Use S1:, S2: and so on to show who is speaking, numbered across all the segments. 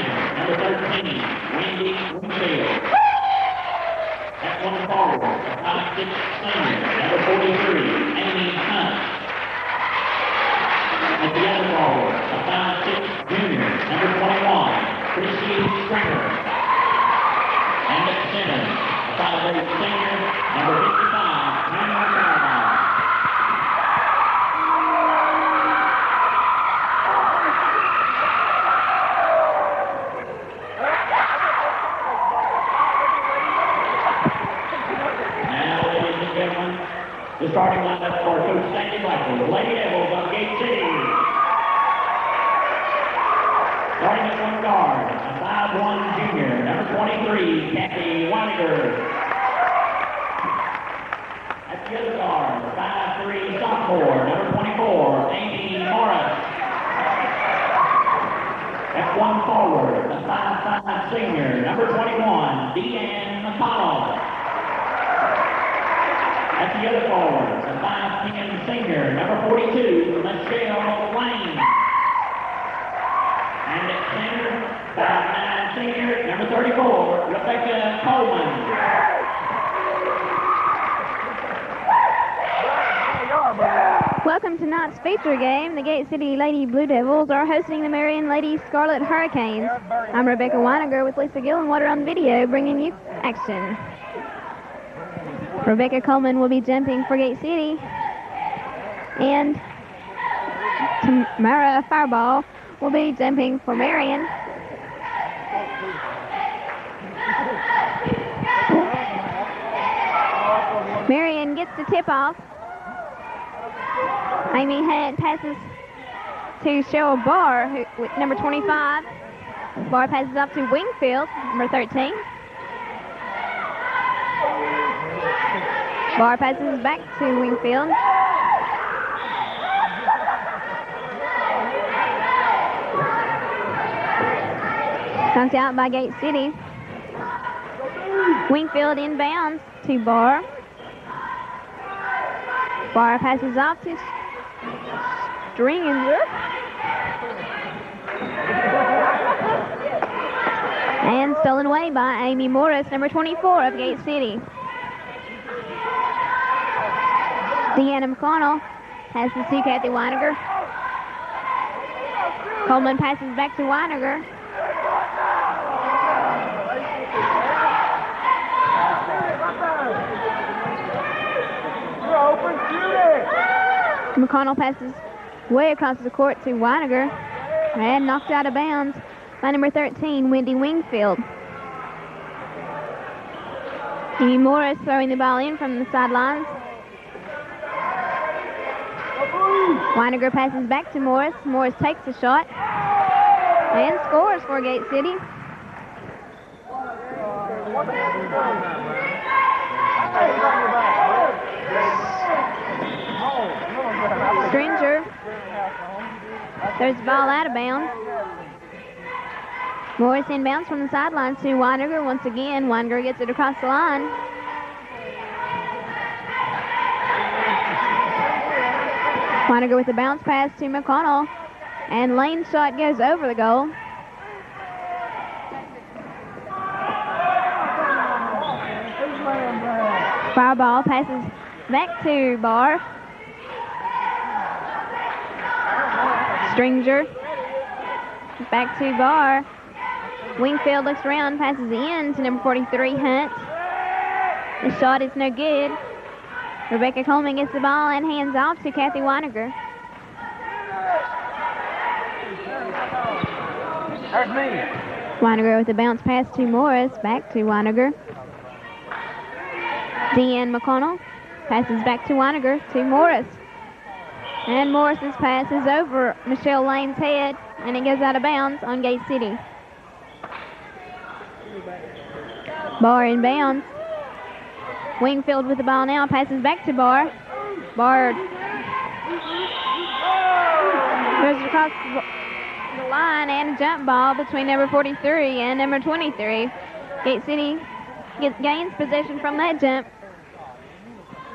S1: senior, number 13, Wendy Winfield. At one forward, a 5'6" senior, number 43, Amy Hunt. At the other forward, a 5'6" junior, number 21, Chrissy Stringer. And at center, a 5'8" senior, number 55, Marion. The starting lineup for Coach Sandy Blackwood, the Lady Devils of Gate City. Starting at one guard, a 5'1" junior, number 23, Kathy Weiniger. At the other guard, a 5'3" sophomore, number 24, Amy Morris. At one forward, a 5'5" senior, number 21, Deanne McConnell. At the other forward, a 5'10" senior, number 42, Michelle Lane. And at center, 5'9" senior, number 34, Rebecca Coleman.
S2: Welcome to tonight's feature game. The Gate City Lady Blue Devils are hosting the Marion Lady Scarlet Hurricanes. I'm Rebecca Weiniger with Lisa Gillenwater on video, bringing you action. Rebecca Coleman will be jumping for Gate City, and Tamara Fireball will be jumping for Marion. Marion gets the tip-off. Amy Hunt passes to Cheryl Barr, with number 25. Barr passes off to Wingfield, number 13. Barr passes back to Wingfield. Knocked out by Gate City. Wingfield inbounds to Barr. Barr passes off to Stringer. And stolen away by Amy Morris, number 24 of Gate City. Deanna McConnell passes to Kathy Weiniger. Coleman passes back to Weiniger. McConnell passes way across the court to Weiniger and knocked out of bounds by number 13, Wendy Wingfield. Amy Morris throwing the ball in from the sidelines. Weiniger passes back to Morris. Morris takes a shot and scores for Gate City. Stringer throws the ball out of bounds. Morris inbounds from the sidelines to Weiniger once again. Weiniger gets it across the line. Weiniger with a bounce pass to McConnell, and Lane's shot goes over the goal. Fireball passes back to Barr. Stringer back to Barr. Wingfield looks around, passes in to number 43, Hunt. The shot is no good. Rebecca Coleman gets the ball and hands off to Kathy Weiniger. Weiniger with a bounce pass to Morris, back to Weiniger. Deanne McConnell passes back to Weiniger to Morris. And Morris's pass is over Michelle Lane's head, and it goes out of bounds on Gate City. Barr inbounds. Wingfield with the ball now, passes back to Barr. Barr goes across the line, and a jump ball between number 43 and number 23. Gate City gains possession from that jump.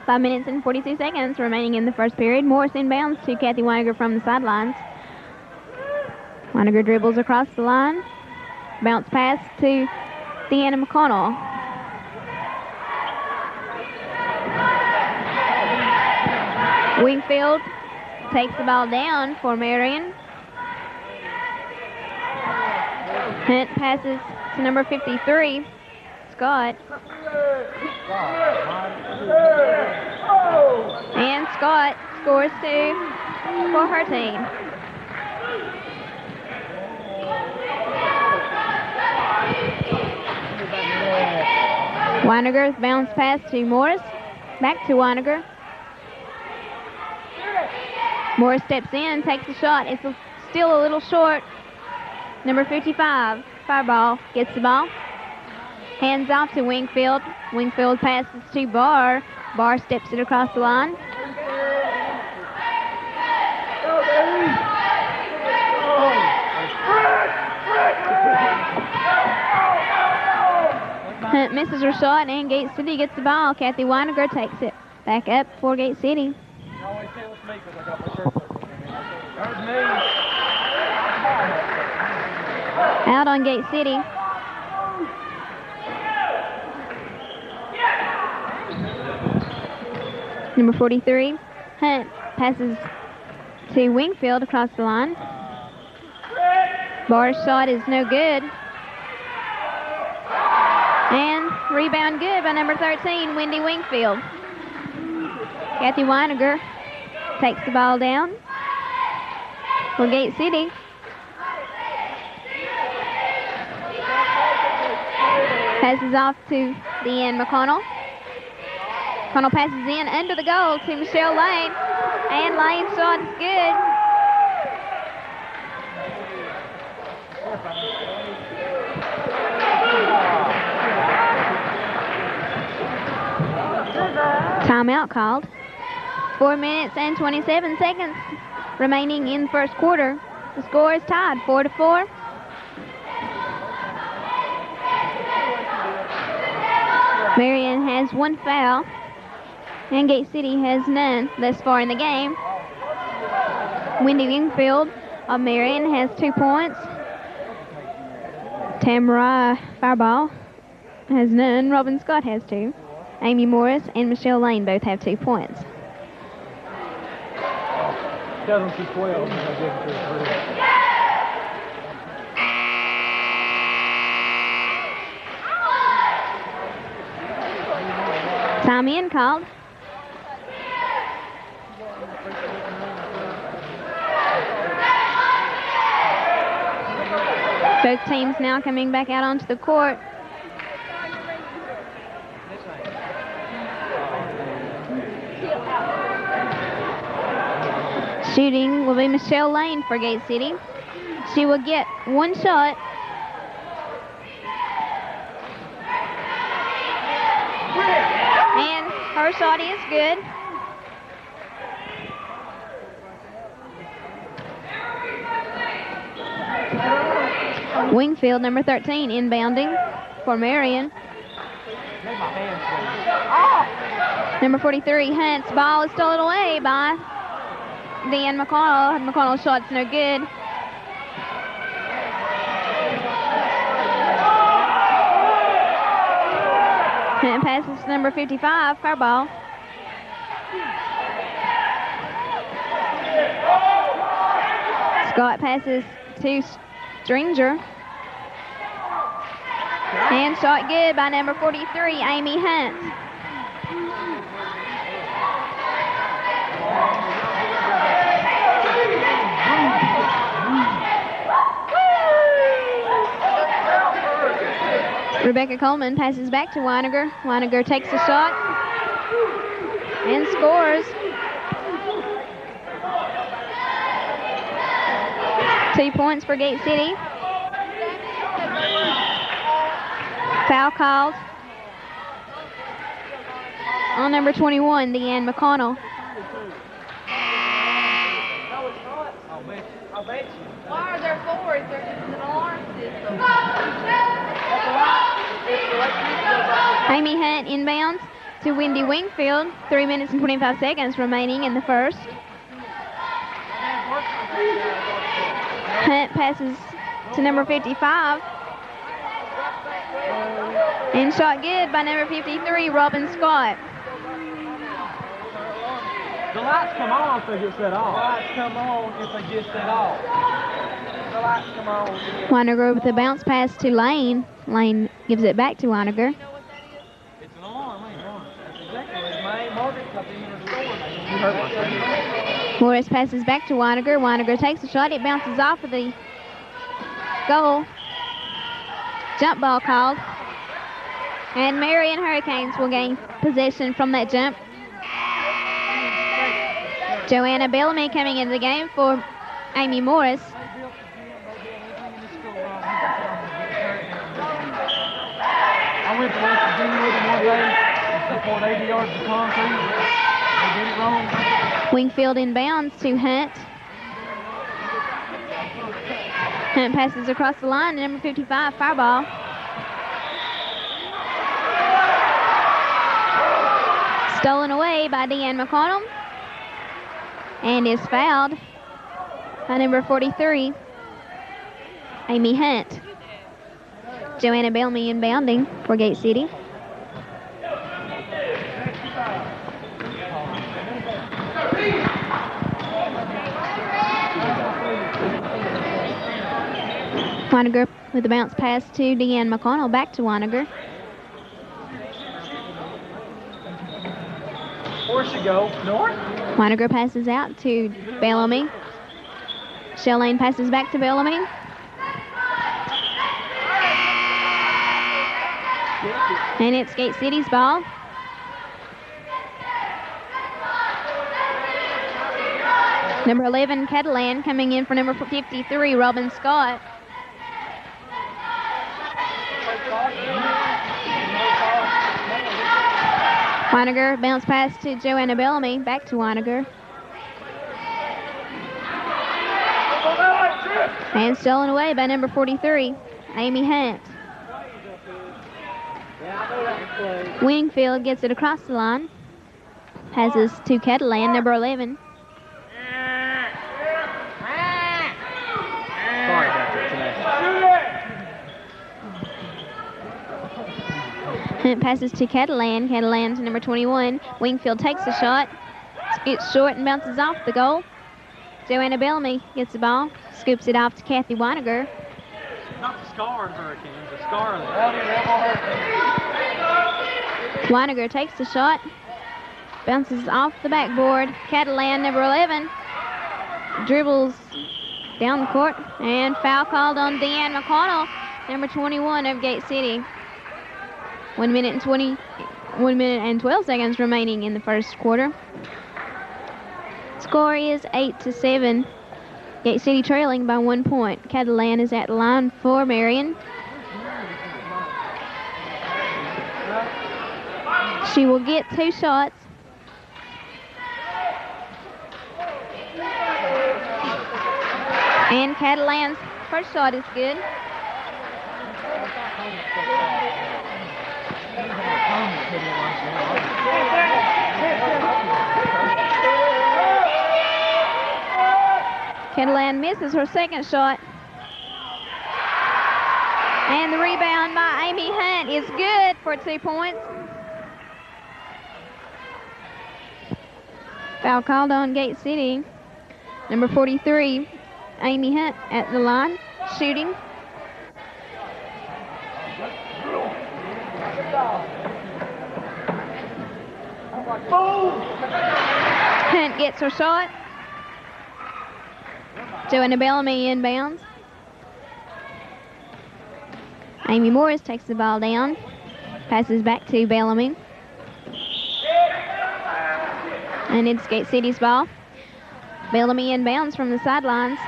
S2: 5 minutes and 42 seconds remaining in the first period. Morris inbounds to Kathy Weiniger from the sidelines. Weiniger dribbles across the line. Bounce pass to Deanna McConnell. Wingfield takes the ball down for Marion. Hunt passes to number 53, Scott. And Scott scores 2 for her team. Weiniger bounce pass to Morris. Back to Weiniger. Morris steps in, takes the shot. It's still a little short. Number 55, Fireball, gets the ball. Hands off to Wingfield. Wingfield passes to Barr. Barr steps it across the line. Hunt misses her shot, and Gate City gets the ball. Kathy Weiniger takes it back up for Gate City. Out on Gate City. Number 43, Hunt passes to Wingfield across the line. Barr's shot is no good. And rebound good by number 13, Wendy Wingfield. Kathy Weiniger takes the ball down for Gate City. Passes off to Deanne McConnell. McConnell passes in under the goal to Michelle Lane. And Lane's shot is good. Timeout called. 4 minutes and 27 seconds remaining in the first quarter. The score is tied 4-4. Marion has 1 foul, and Gate City has none thus far in the game. Wendy Wingfield of Marion has 2 points. Tamara Fireball has none. Robin Scott has 2. Amy Morris and Michelle Lane both have 2 points. Time in called. Both teams now coming back out onto the court. Shooting will be Michelle Lane for Gate City. She will get 1 shot. And her shot is good. Wingfield, number 13, inbounding for Marion. Number 43, Hunt's ball is stolen away by Deanne McConnell. McConnell's shot's no good. Hunt passes to number 55, Fireball. Scott passes to Stringer. And shot good by number 43, Amy Hunt. Rebecca Coleman passes back to Weiniger. Weiniger takes a shot and scores. 2 points for Gate City. Foul called on number 21, Deanne McConnell.
S3: Why are there 4 if there's just an alarm system?
S2: Amy Hunt inbounds to Wendy Wingfield. 3 minutes and 25 seconds remaining in the first. Hunt passes to number 55, And shot good by number 53, Robin Scott.
S4: The lights come on if they get set off. The lights come on if they get set off. The lights come on.
S2: Weiniger with the bounce pass to Lane. Lane gives it back to Weiniger.
S4: It's an alarm, ain't it? That's exactly what it is. My Margaret comes in the store. You heard my friend.
S2: Morris passes back to Weiniger. Weiniger takes a shot. It bounces off of the goal. Jump ball called. And Marion Hurricanes will gain possession from that jump. Joanna Bellamy coming into the game for Amy Morris.
S4: I went to West Virginia with them one day. They poured 80 yards of concrete. They did it wrong.
S2: Wingfield inbounds to Hunt. Hunt passes across the line to number 55, Fireball. Stolen away by Deanne McConnell. And is fouled by number 43, Amy Hunt. Joanna Bellamy inbounding for Gate City. Weiniger with the bounce pass to Deanne McConnell. Back to Weiniger.
S4: Where should go? North?
S2: Weiniger passes out to Bellamy. Shelane passes back to Bellamy. And it's Gate City's ball. Number 11, Catalan, coming in for number 53, Robin Scott. Weiniger, bounce pass to Joanna Bellamy, back to Weiniger. And stolen away by number 43, Amy Hunt. Wingfield gets it across the line. Passes to Catalan, number 11.
S4: Sorry about that today.
S2: Hunt passes to Catalan. Catalan to number 21. Wingfield takes the shot. It's short and bounces off the goal. Joanna Bellamy gets the ball. Scoops it off to Kathy Weiniger.
S4: Not the Scarlet Hurricanes, the Scarlet.
S2: Weiniger takes the shot. Bounces off the backboard. Catalan, number 11, dribbles down the court. And foul called on Deanne McConnell, number 21 of Gate City. 1 minute and 12 seconds remaining in the first quarter. Score is 8-7. Gate City trailing by 1 point. Catalan is at the line for Marion. She will get 2 shots. And Catalan's first shot is good. Catalan misses her second shot. And the rebound by Amy Hunt is good for 2 points. Foul called on Gate City. Number 43, Amy Hunt at the line, shooting. Hunt gets her shot. Joanna Bellamy inbounds. Amy Morris takes the ball down. Passes back to Bellamy. And it's Gate City's ball. Bellamy inbounds from the sidelines.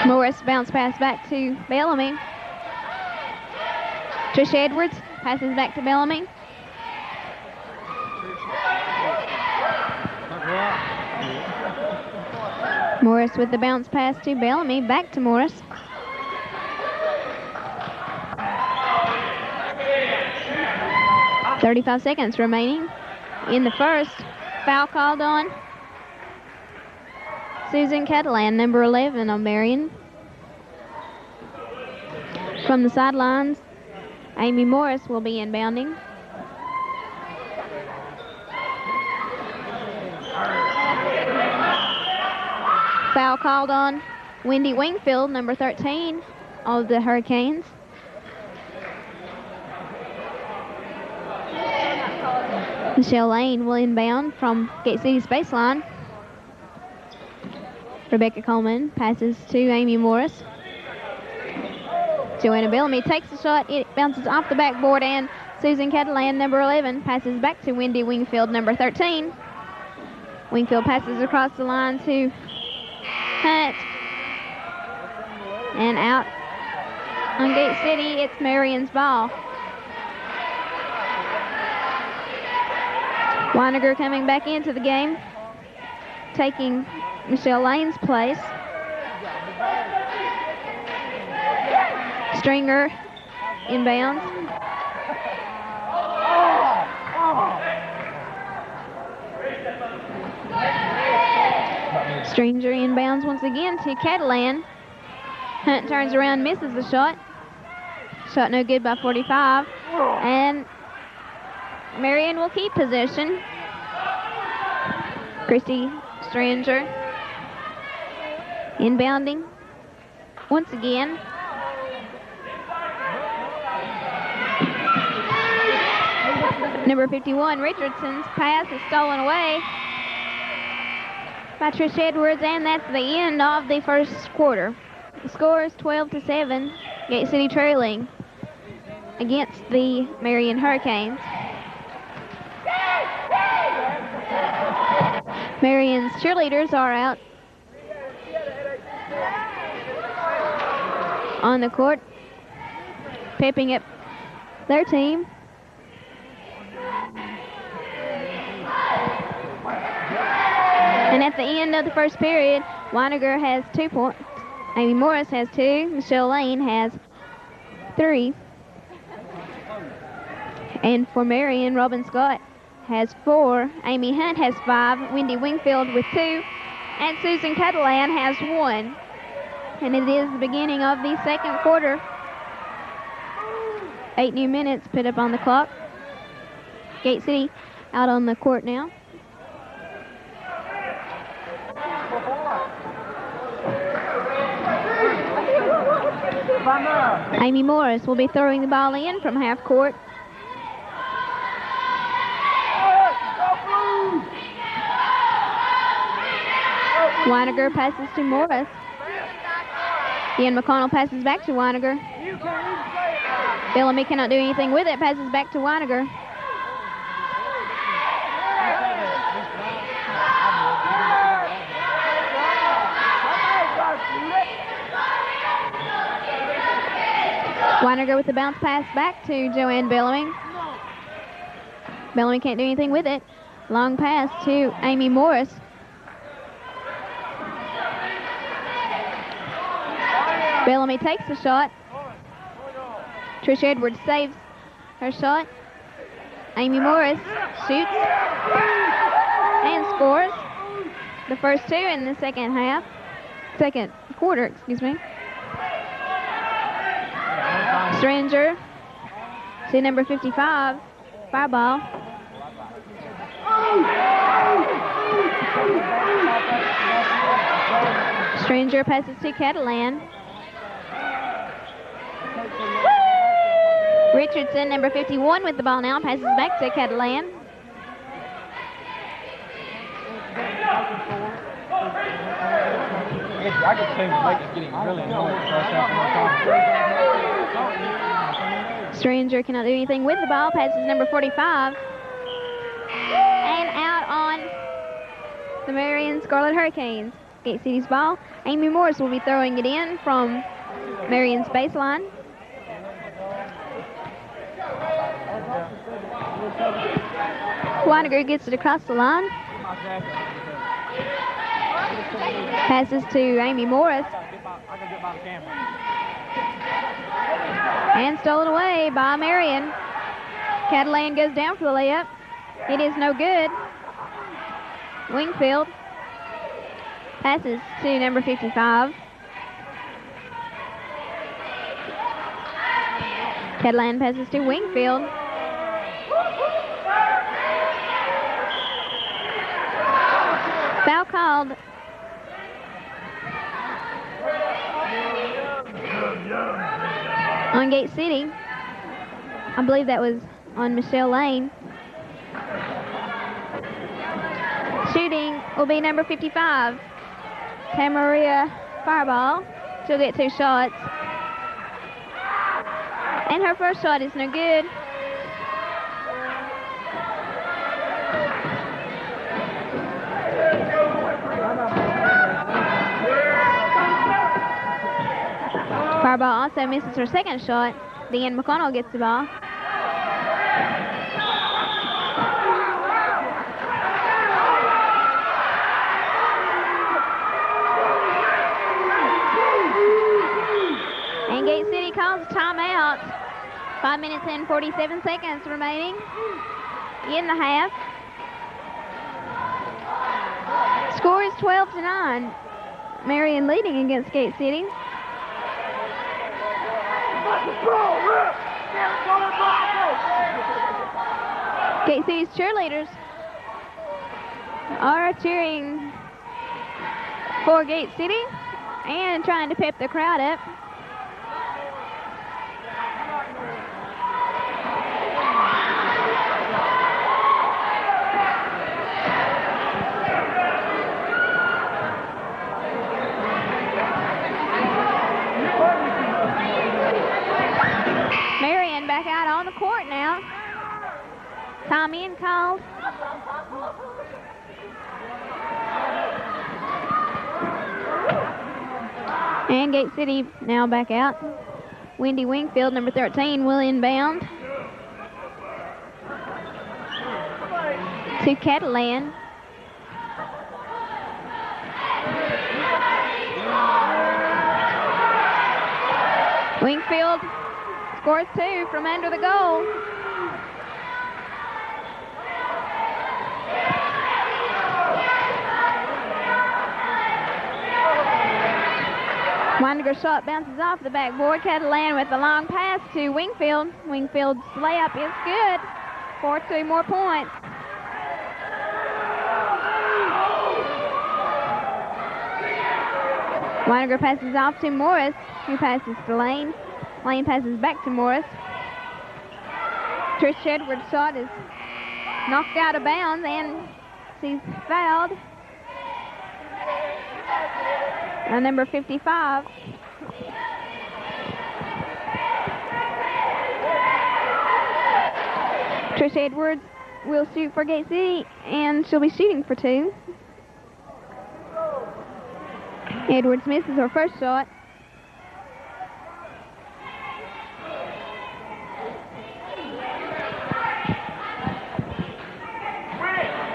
S2: Morris bounce pass back to Bellamy. Trish Edwards passes back to Bellamy. Morris with the bounce pass to Bellamy. Back to Morris. .35 seconds remaining in the first. Foul called on Susan Catalan, number 11 on Marion. From the sidelines, Amy Morris will be inbounding. Foul called on Wendy Wingfield, number 13 of the Hurricanes. Michelle Lane will inbound from Gate City's baseline. Rebecca Coleman passes to Amy Morris. Joanna Bellamy takes the shot. It bounces off the backboard, and Susan Catalan, number 11, passes back to Wendy Wingfield, number 13. Wingfield passes across the line to Hunt. And out on Gate City, it's Marion's ball. Weiniger coming back into the game, taking Michelle Lane's place. Stringer inbounds. Stringer inbounds once again to Catalan. Hunt turns around, misses the shot. Shot no good by 45. And Marion will keep possession. Christy Stringer inbounding once again. Number 51, Richardson's pass is stolen away by Trish Edwards, and that's the end of the first quarter. The score is 12-7, Gate City trailing against the Marion Hurricanes. Marion's cheerleaders are out on the court, pepping up their team. And at the end of the first period, Weiniger has 2 points. Amy Morris has 2. Michelle Lane has 3. And for Marion, Robin Scott has 4. Amy Hunt has 5. Wendy Wingfield with 2. And Susan Catalan has 1. And it is the beginning of the second quarter. 8 new minutes put up on the clock. Gate City out on the court now. Amy Morris will be throwing the ball in from half court. Weiniger passes to Morris. Ian McConnell passes back to Weiniger. Bellamy cannot do anything with it, passes back to Weiniger. Weiniger with the bounce pass back to Joanne Bellamy. Bellamy can't do anything with it. Long pass to Amy Morris. Bellamy takes the shot. Trish Edwards saves her shot. Amy Morris shoots and scores the first 2 in the second quarter, excuse me. Stringer to number 55, foul ball. Stringer passes to Catalan. Richardson, number 51, with the ball now, passes back to Catalan.
S4: I could tell Mike is getting really annoyed first half of the
S2: Stringer cannot do anything with the ball, passes number 45. And out on the Marion Scarlet Hurricanes. Gate City's ball. Amy Morris will be throwing it in from Marion's baseline. Weiniger gets it across the line. Passes to Amy Morris. And stolen away by Marion. Catalan goes down for the layup. It is no good. Wingfield Passes to number 55. Catalan passes to Wingfield. Foul called on Gate City. I believe that was on Michelle Lane. Shooting will be number 55, Tamaria Fireball. She'll get 2 shots. And her first shot is no good. Fireball also misses her second shot. Deanne McConnell gets the ball. And Gate City calls a timeout. 5 minutes and 47 seconds remaining in the half. Score is 12-9. Marion leading against Gate City. Gate City's cheerleaders are cheering for Gate City and trying to pep the crowd up. Marion back out on the court now. Time in called. And Gate City now back out. Wendy Wingfield, number 13, will inbound to Catalan. Wingfield scores 2 from under the goal. Windiger's shot bounces off the backboard. Catalan with the long pass to Wingfield. Wingfield's layup is good for 2 more points. Windiger passes off to Morris, who passes to Lane. Lane passes back to Morris. Trish Edwards' shot is knocked out of bounds and she's fouled. Number 55. Trish Edwards will shoot for Gate City, and she'll be shooting for 2. Edwards misses her first shot.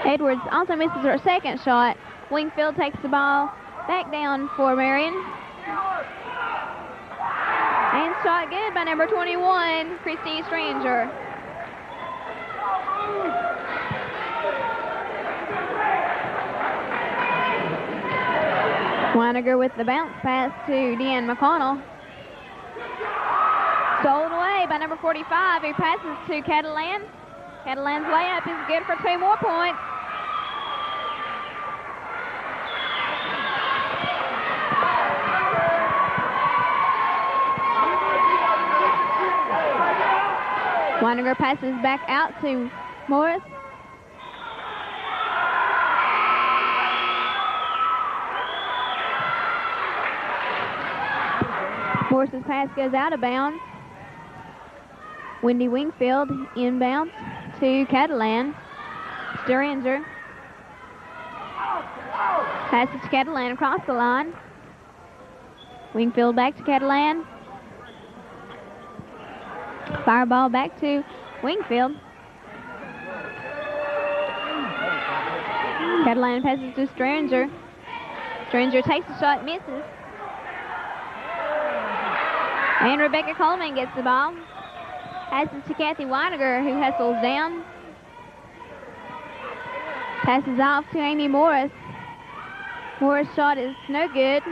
S2: Edwards also misses her second shot. Wingfield takes the ball back down for Marion. And shot good by number 21, Christy Stranger. Weiniger with the bounce pass to Deanne McConnell. Stolen away by number 45, who passes to Catalan. Catalan's layup is good for 2 more points. Weiniger passes back out to Morris. Morris's pass goes out of bounds. Wendy Wingfield inbounds to Catalan. Sturringer passes to Catalan across the line. Wingfield back to Catalan. Fireball back to Wingfield. Catalan passes to Stranger. Stranger takes a shot, misses. And Rebecca Coleman gets the ball. Passes to Kathy Weiniger, who hustles down. Passes off to Amy Morris. Morris' shot is no good,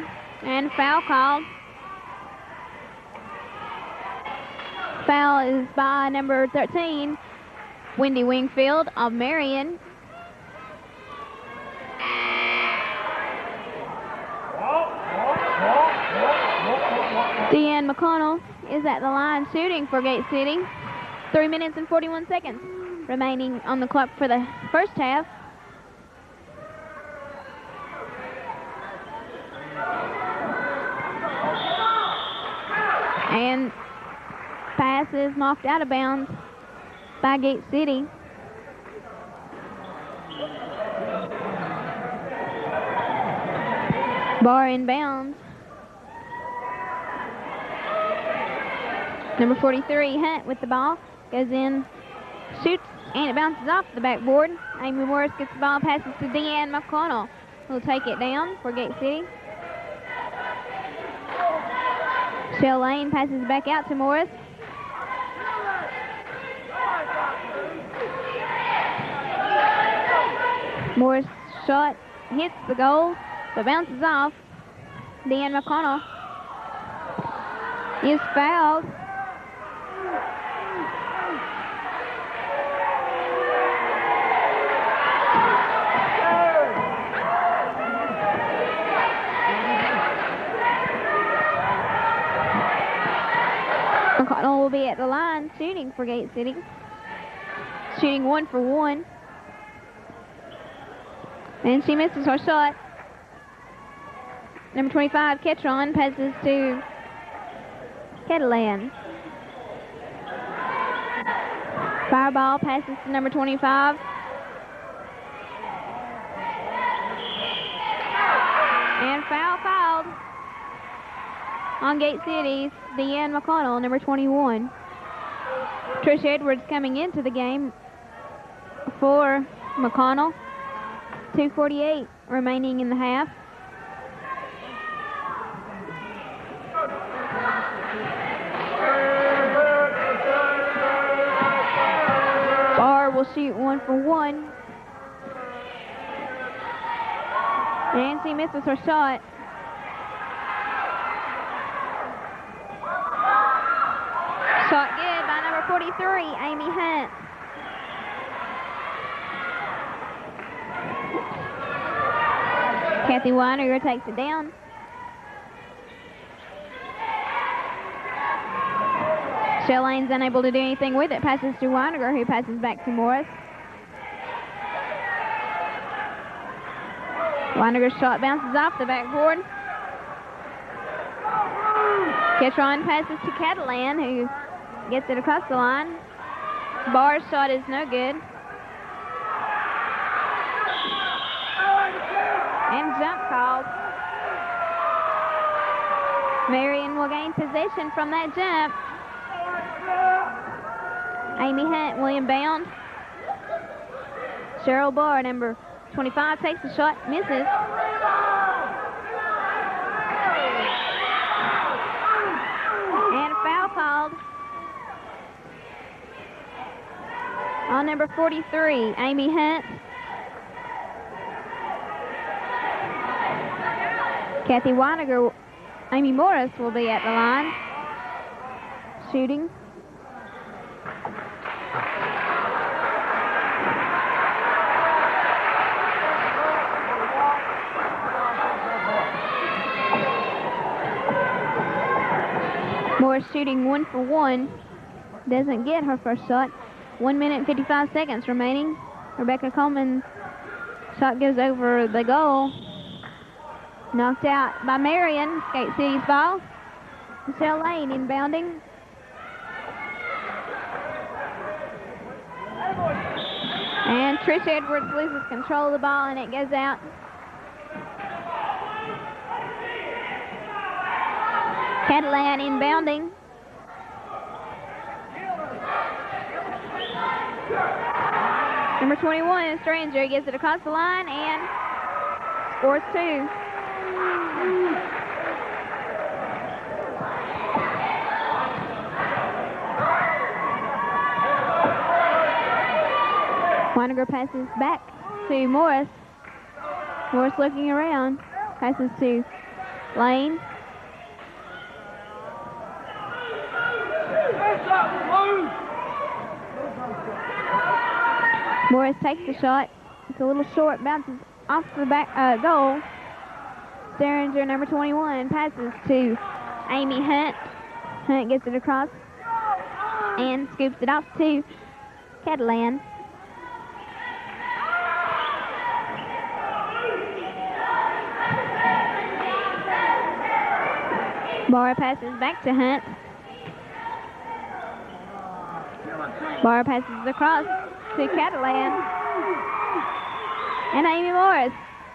S2: and foul called. Foul is by number 13, Wendy Wingfield of Marion. Deanne McConnell is at the line shooting for Gate City. 3 minutes and 41 seconds remaining on the clock for the first half. And pass is knocked out of bounds by Gate City. Bar inbounds. Number 43, Hunt with the ball. Goes in, shoots, and it bounces off the backboard. Amy Morris gets the ball, passes to Deanne McConnell, who'll take it down for Gate City. Shell Lane passes back out to Morris. Morris' shot hits the goal, but bounces off. Deanne McConnell is fouled. McConnell will be at the line shooting for Gate City. Shooting 1 for 1. And she misses her shot. Number 25, Ketron, passes to Catalan. Fireball passes to number 25. And foul called on Gate City's Deanne McConnell, number 21. Trish Edwards coming into the game for McConnell. 2:48 remaining in the half. Barr will shoot 1 for 1. And she misses her shot. Shot good by number 43, Amy Hunt. Kathy Weininger takes it down. Shell Lane's unable to do anything with it. Passes to Weininger, who passes back to Morris. Weininger's shot bounces off the backboard. Ketron passes to Catalan, who gets it across the line. Barr's shot is no good. And jump called. Marion will gain possession from that jump. Amy Hunt will inbound. Cheryl Barr, number 25, takes the shot, misses. And a foul called on number 43, Amy Hunt. Kathy Weininger, Amy Morris will be at the line, shooting. Morris shooting 1 for 1. Doesn't get her first shot. 1 minute and 55 seconds remaining. Rebecca Coleman's shot goes over the goal. Knocked out by Marion. Gate City's ball. Michelle Lane inbounding. And Trish Edwards loses control of the ball and it goes out. Catalan inbounding. Number 21, Stranger, gets it across the line and scores 2. Weininger passes back to Morris. Morris looking around. passes to Lane. Morris takes the shot. It's a little short, bounces off the back goal. Derringer, number 21, passes to Amy Hunt. Hunt gets it across and scoops it off to Catalan. Barr passes back to Hunt. Barr passes across to Catalan. And Amy Morris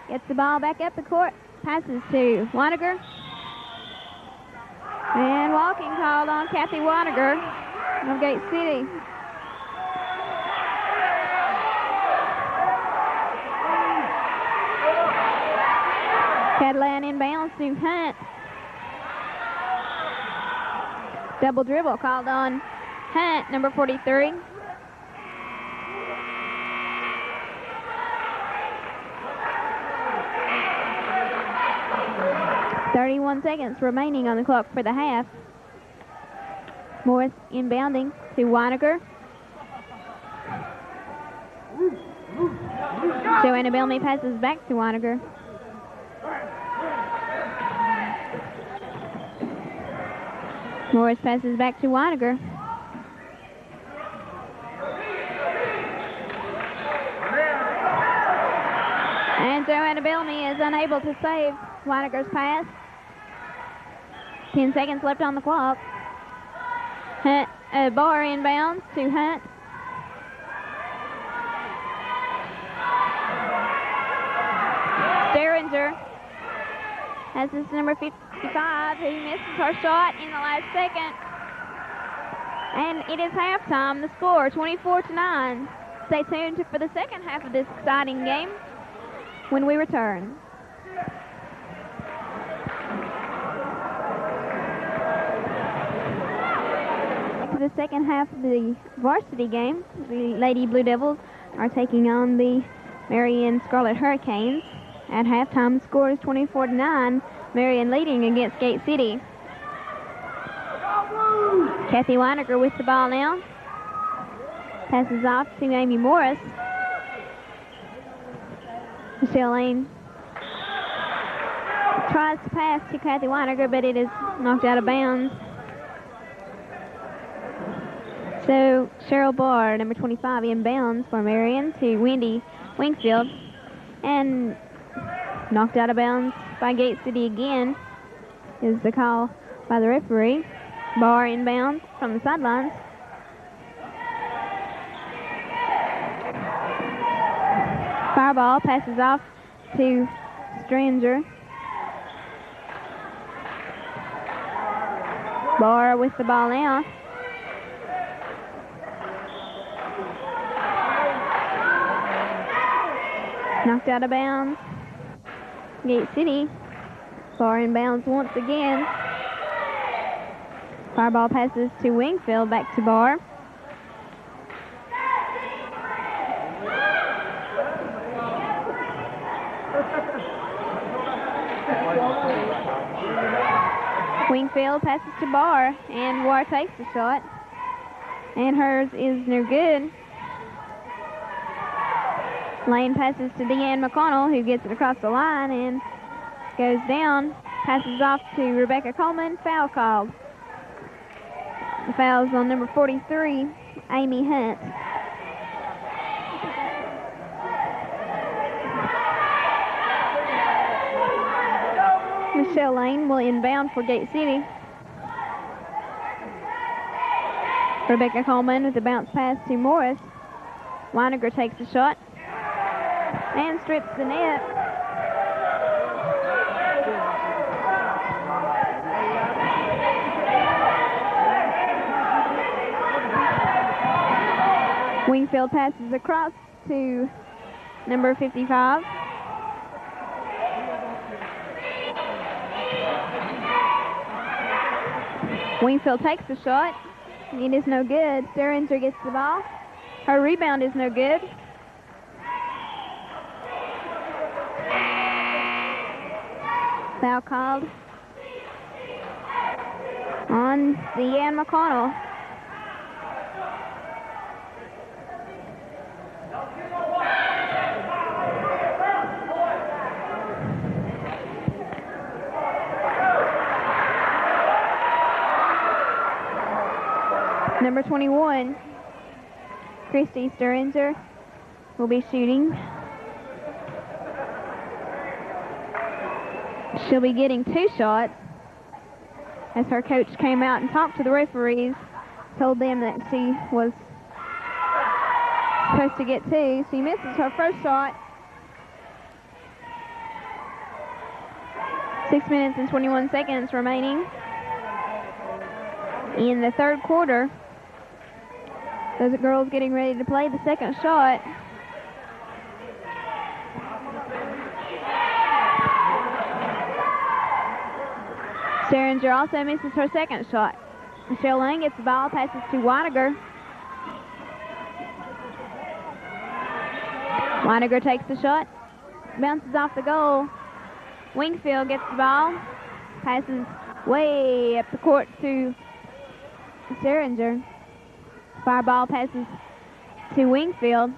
S2: gets the ball back up the court. Passes to Waniger. And walking called on Kathy Waniger of Gate City. Catalan inbounds to Hunt. Double dribble called on Hunt, number 43. .31 seconds remaining on the clock for the half. Morris inbounding to Waniger. Joanna Bellamy passes back to Waniger. Morris passes back to Waniger. And Joanna Bellamy is unable to save Waniger's pass. 10 seconds left on the clock. Hunt, Barr inbounds to Hunt. Derringer has this number 55 who misses her shot in the last second. And it is halftime. The score 24-9. Stay tuned for the second half of this exciting game when we return. For the second half of the varsity game, the Lady Blue Devils are taking on the Marion Scarlet Hurricanes. At halftime, the score is 24-9. Marion leading against Gate City. Kathy Waniger with the ball now. Passes off to Amy Morris. Michelle Lane tries to pass to Kathy Waniger, but it is knocked out of bounds. So Cheryl Barr, number 25, inbounds for Marion to Wendy Wingfield. And knocked out of bounds by Gate City again is the call by the referee. Barr inbounds from the sidelines. Fireball passes off to Stranger. Barr with the ball now. Knocked out of bounds. Gate City. Barr inbounds once again. Fireball passes to Wingfield, back to Barr. Wingfield passes to Barr, and Barr takes the shot. And hers is no good. Lane passes to Deanne McConnell, who gets it across the line and goes down. Passes off to Rebecca Coleman. Foul called. The foul's on number 43, Amy Hunt. Michelle Lane will inbound for Gate City. Rebecca Coleman with the bounce pass to Morris. Waniger takes the shot and strips the net. Wingfield passes across to number 55. Wingfield takes the shot. It is no good. Derringer gets the ball. Her rebound is no good. Foul called on Deanne McConnell. Number 21, Christy Sturringer, will be shooting. She'll be getting 2 shots as her coach came out and talked to the referees, told them that she was supposed to get 2. She misses her first shot. 6 minutes and 21 seconds remaining in the third quarter. Those girls getting ready to play the second shot. Sturringer also misses her second shot. Michelle Lane gets the ball, passes to Weiniger. Weiniger takes the shot, bounces off the goal. Wingfield gets the ball, passes way up the court to Sturringer. Fire ball passes to Wingfield.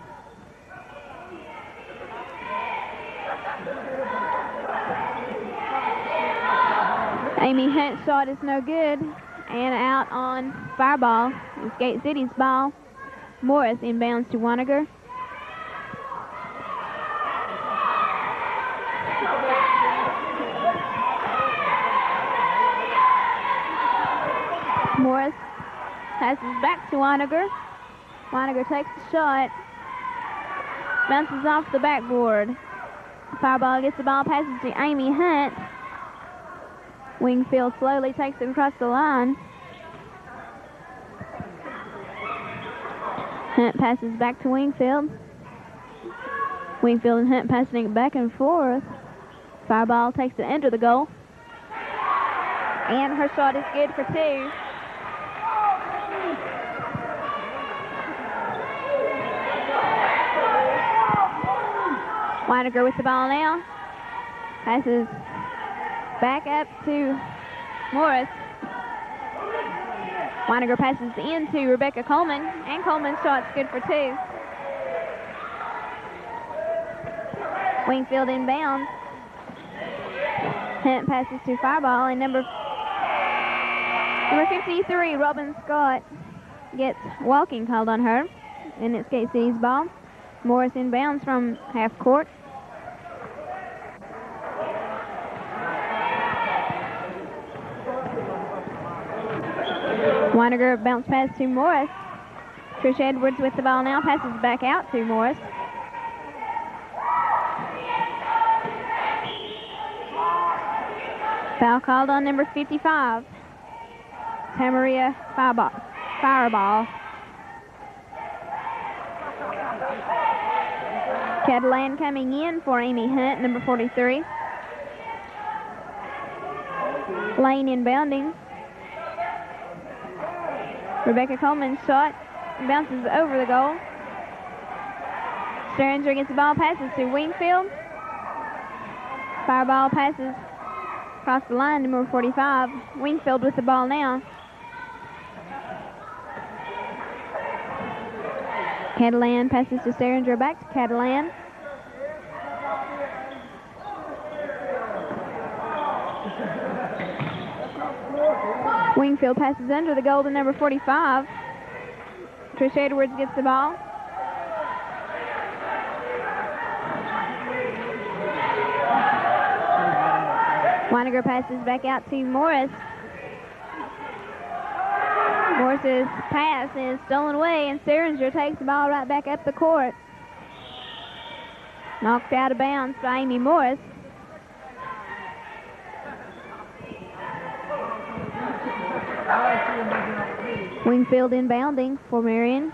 S2: Amy Hunt's shot is no good and out on fire ball. It's Gate City's ball. Morris inbounds to Weiniger. Morris passes back to Weiniger. Weiniger takes the shot. Bounces off the backboard. Fireball gets the ball, passes to Amy Hunt. Wingfield slowly takes it across the line. Hunt passes back to Wingfield. Wingfield and Hunt passing it back and forth. Fireball takes it under the goal. And her shot is good for 2. Weiniger with the ball now. Passes back up to Morris. Weiniger passes into Rebecca Coleman, and Coleman's shot's good for 2. Wingfield inbounds. Hunt passes to Fireball, and number 53, Robin Scott, gets walking called on her, and it's Gate City's ball. Morris inbounds from half court. Weiniger bounce pass to Morris. Trish Edwards with the ball now, passes back out to Morris. Foul called on number 55, Tamaria Fireball. Catalan coming in for Amy Hunt, number 43. Lane inbounding. Rebecca Coleman's shot bounces over the goal. Sturringer gets the ball, passes to Wingfield. Fireball passes across the line, number 45. Wingfield with the ball now. Catalan passes to Sturringer, back to Catalan. Wingfield passes under the goal to number 45. Trish Edwards gets the ball. Weiniger passes back out to Morris. Morris's pass is stolen away, and Sturringer takes the ball right back up the court. Knocked out of bounds by Amy Morris. Wingfield inbounding for Marion.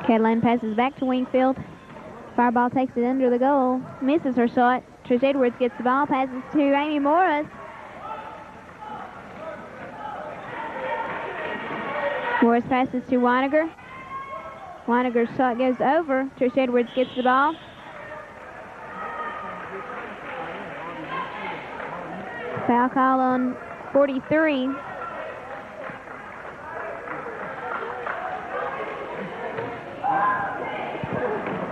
S2: Catalan passes back to Wingfield. Fireball takes it under the goal. Misses her shot. Trish Edwards gets the ball, passes to Amy Morris. Morris passes to Weiniger. Weiniger's shot goes over. Trish Edwards gets the ball. Foul call on 43.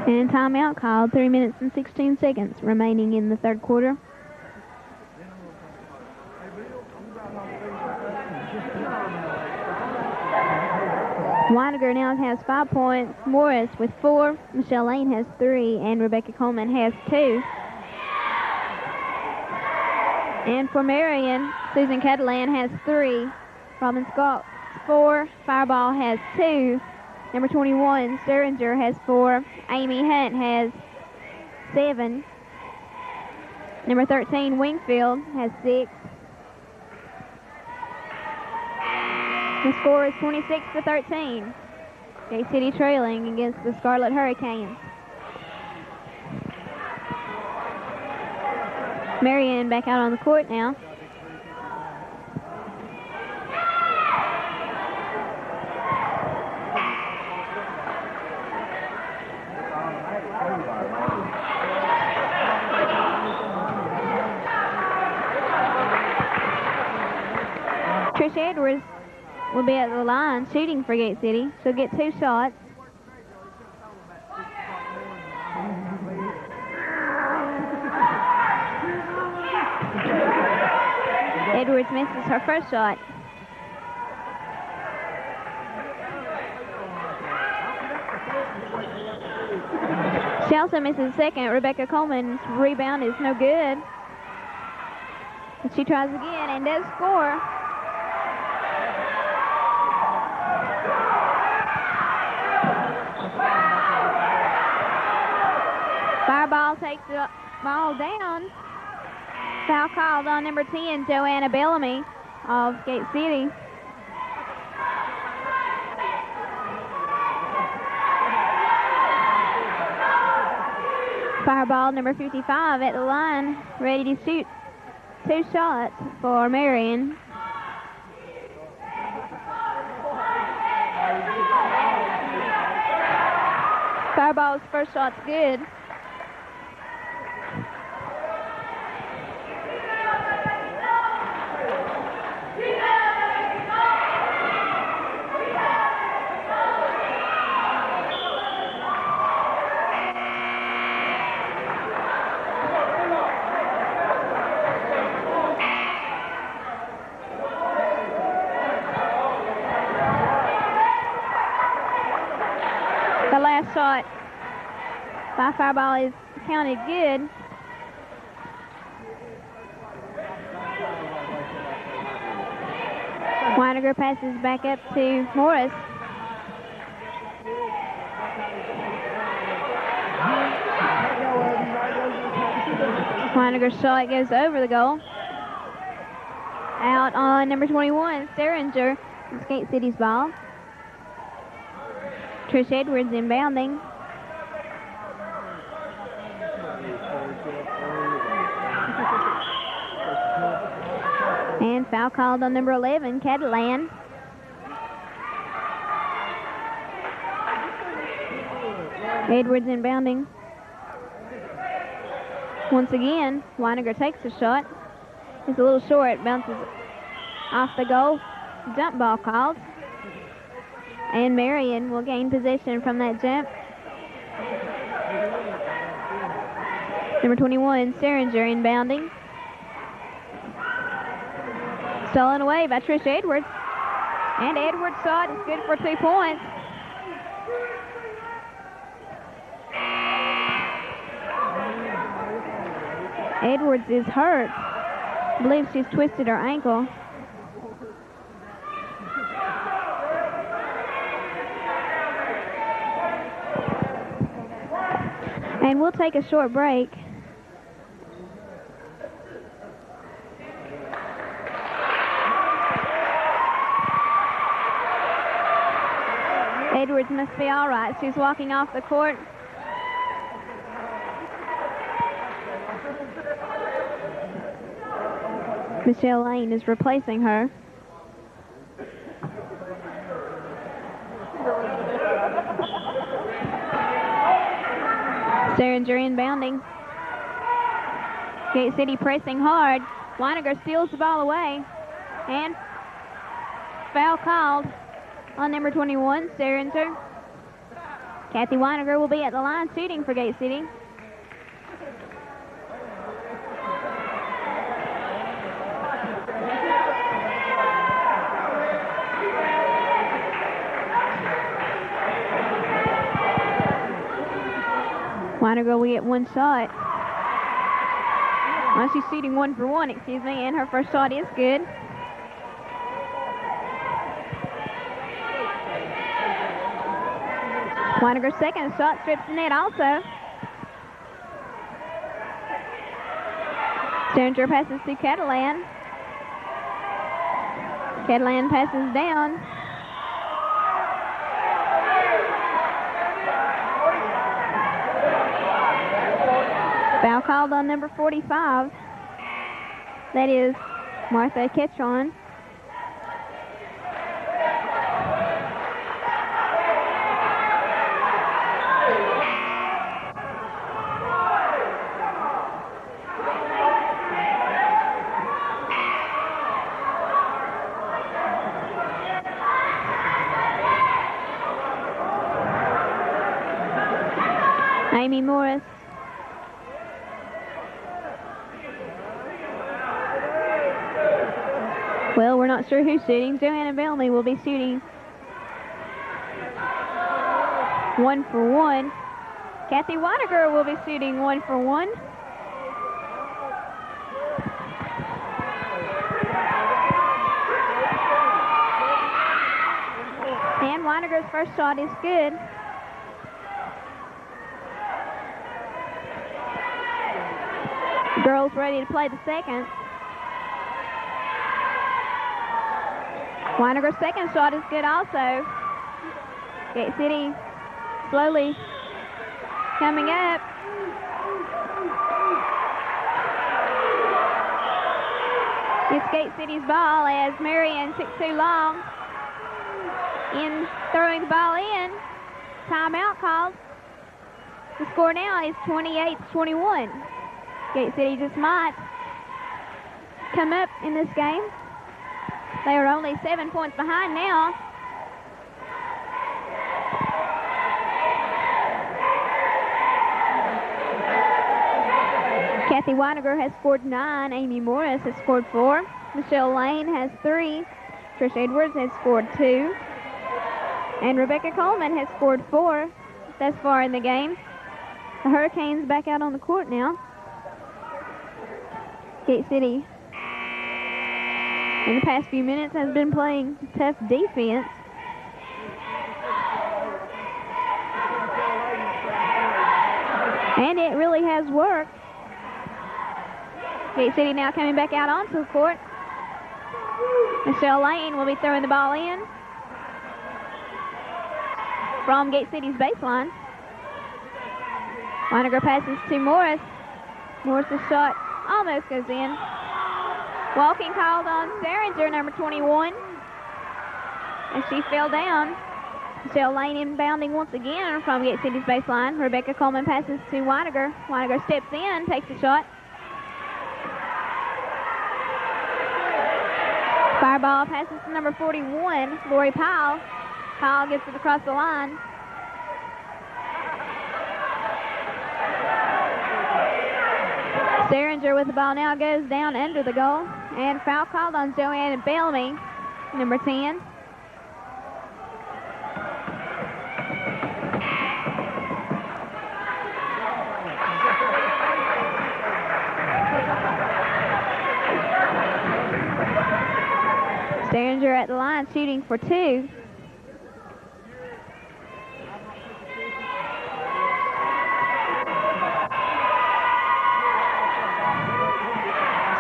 S2: And timeout called, 3 minutes and 16 seconds remaining in the third quarter. Weiniger now has 5 points, Morris with 4, Michelle Lane has 3, and Rebecca Coleman has 2. And for Marion, Susan Catalan has 3, Robin Scott 4, Fireball has 2, number 21, Sturringer has 4, Amy Hunt has 7, number 13, Wingfield has 6. The score is 26-13. Gate City trailing against the Scarlet Hurricanes. Marion back out on the court now. Trish Edwards will be at the line shooting for Gate City. She'll get 2 shots. Edwards misses her first shot. She also misses second. Rebecca Coleman's rebound is no good. But she tries again and does score. Fireball takes the ball down. Foul called on number 10, Joanna Bellamy of Gate City. Fireball number 55 at the line, ready to shoot 2 shots for Marion. Fireball's first shot's good. The last shot by Fireball is counted good. Weiniger passes back up to Morris. Weiniger's shot goes over the goal. Out on number 21, Sturringer. It's Gate City's ball. Trish Edwards inbounding. And foul called on number 11, Catalan. Edwards inbounding. Once again, Weiniger takes a shot. It's a little short, bounces off the goal. Jump ball called. And Marion will gain possession from that jump. Number 21, Sturringer inbounding. Stolen away by Trish Edwards. And Edwards' shot is good for 2 points. Edwards is hurt. I believe she's twisted her ankle. And we'll take a short break. Edwards must be all right. She's walking off the court. Michelle Lane is replacing her. Sturringer inbounding. Gate City pressing hard. Weiniger steals the ball away. And foul called on number 21, Seringer. Kathy Weiniger will be at the line shooting for Gate City. Weiniger will get one shot. Well, she's shooting 1 for 1, excuse me, and her first shot is good. Weiniger's second shot strips the net also. Seringer passes to Catalan. Catalan passes down. Foul called on number 45. That is Martha Ketron. Amy Morris. Well, we're not sure who's shooting. Joanna Bellamy will be shooting 1 for 1. Kathy Weiniger will be shooting 1 for 1. And Weiniger's first shot is good. Girls ready to play the second. Weiniger's second shot is good also. Gate City slowly coming up. It's Gate City's ball as Marion took too long in throwing the ball in. Timeout called. The score now is 28-21. Gate City just might come up in this game. They are only 7 points behind now. Kathy Weiniger has scored 9. Amy Morris has scored 4. Michelle Lane has 3. Trish Edwards has scored 2. And Rebecca Coleman has scored 4 thus far in the game. The Hurricanes back out on the court now. Gate City in the past few minutes has been playing tough defense. And it really has worked. Gate City now coming back out onto the court. Michelle Lane will be throwing the ball in from Gate City's baseline. Weiniger passes to Morris. Morris's shot almost goes in. Walking called on Seringer, number 21. And she fell down. Michelle Lane inbounding once again from Gate City's baseline. Rebecca Coleman passes to Weiniger. Weiniger steps in, takes a shot. Fireball passes to number 41, Lori Powell. Powell gets it across the line. Seringer with the ball now goes down under the goal. And foul called on Joanna Bellamy, number 10. Seringer at the line shooting for 2.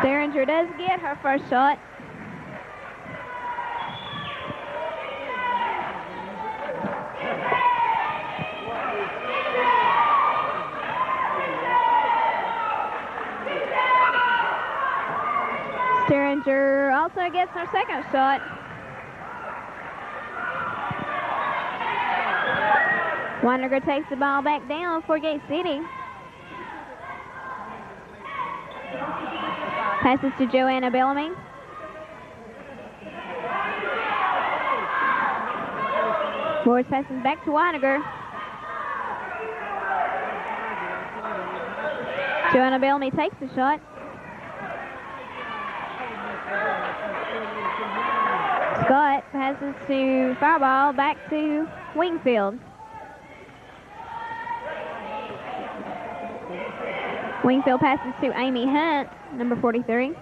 S2: Seringer does get her first shot. Seringer also gets her second shot. Weiniger takes the ball back down for Gate City. Passes to Joanna Bellamy. Morris passes back to Weiniger. Joanna Bellamy takes the shot. Scott passes to Fireball, back to Wingfield. Wingfield passes to Amy Hunt, number 43.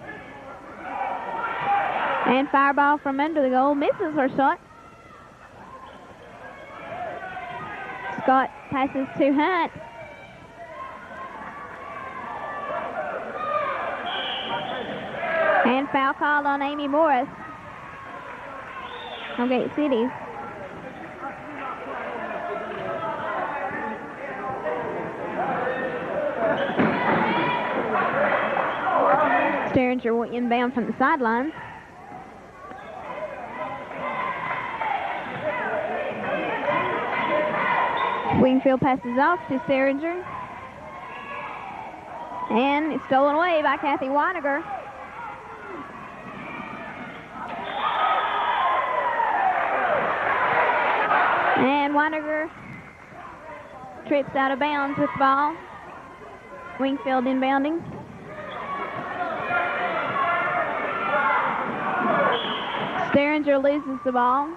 S2: And Fireball from under the goal misses her shot. Scott passes to Hunt. And foul called on Amy Morris on Gate City. Sterringer will inbound from the sideline. Wingfield passes off to Sterringer. And it's stolen away by Kathy Weiniger. And Weiniger trips out of bounds with the ball. Wingfield inbounding. Sterringer loses the ball.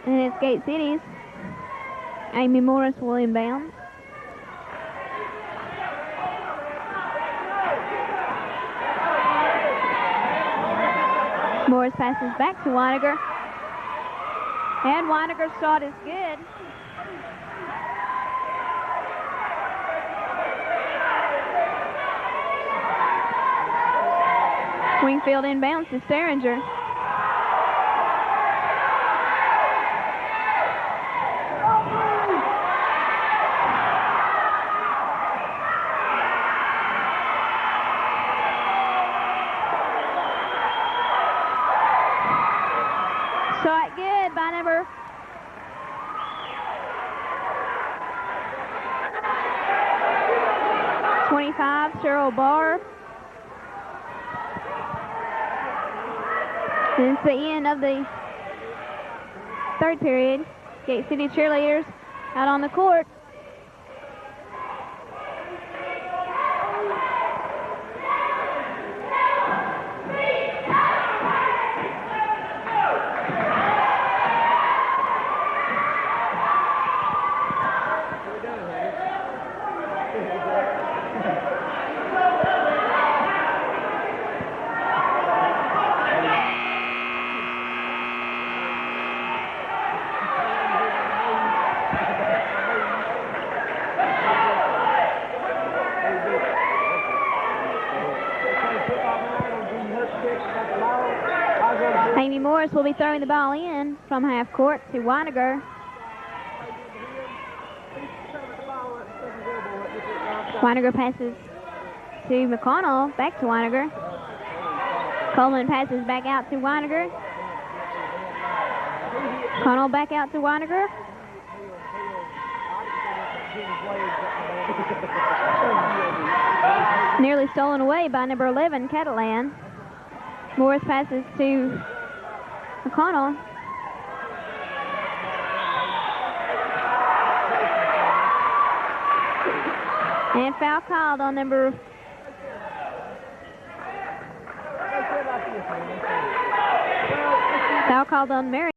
S2: And it's Gate City's. Amy Morris will inbound. Morris passes back to Weiniger. And Weiniger's shot is good. Wingfield inbounds to Sterringer. Shot good by number 25, Cheryl Barr. Since the end of the third period, Gate City cheerleaders out on the court. Amy Morris will be throwing the ball in from half court to Weiniger. Weiniger passes to McConnell, back to Weiniger. Coleman passes back out to Weiniger. McConnell back out to Weiniger. Nearly stolen away by number 11, Catalan. Morris passes to McConnell. And foul called on number... Foul called on Marion.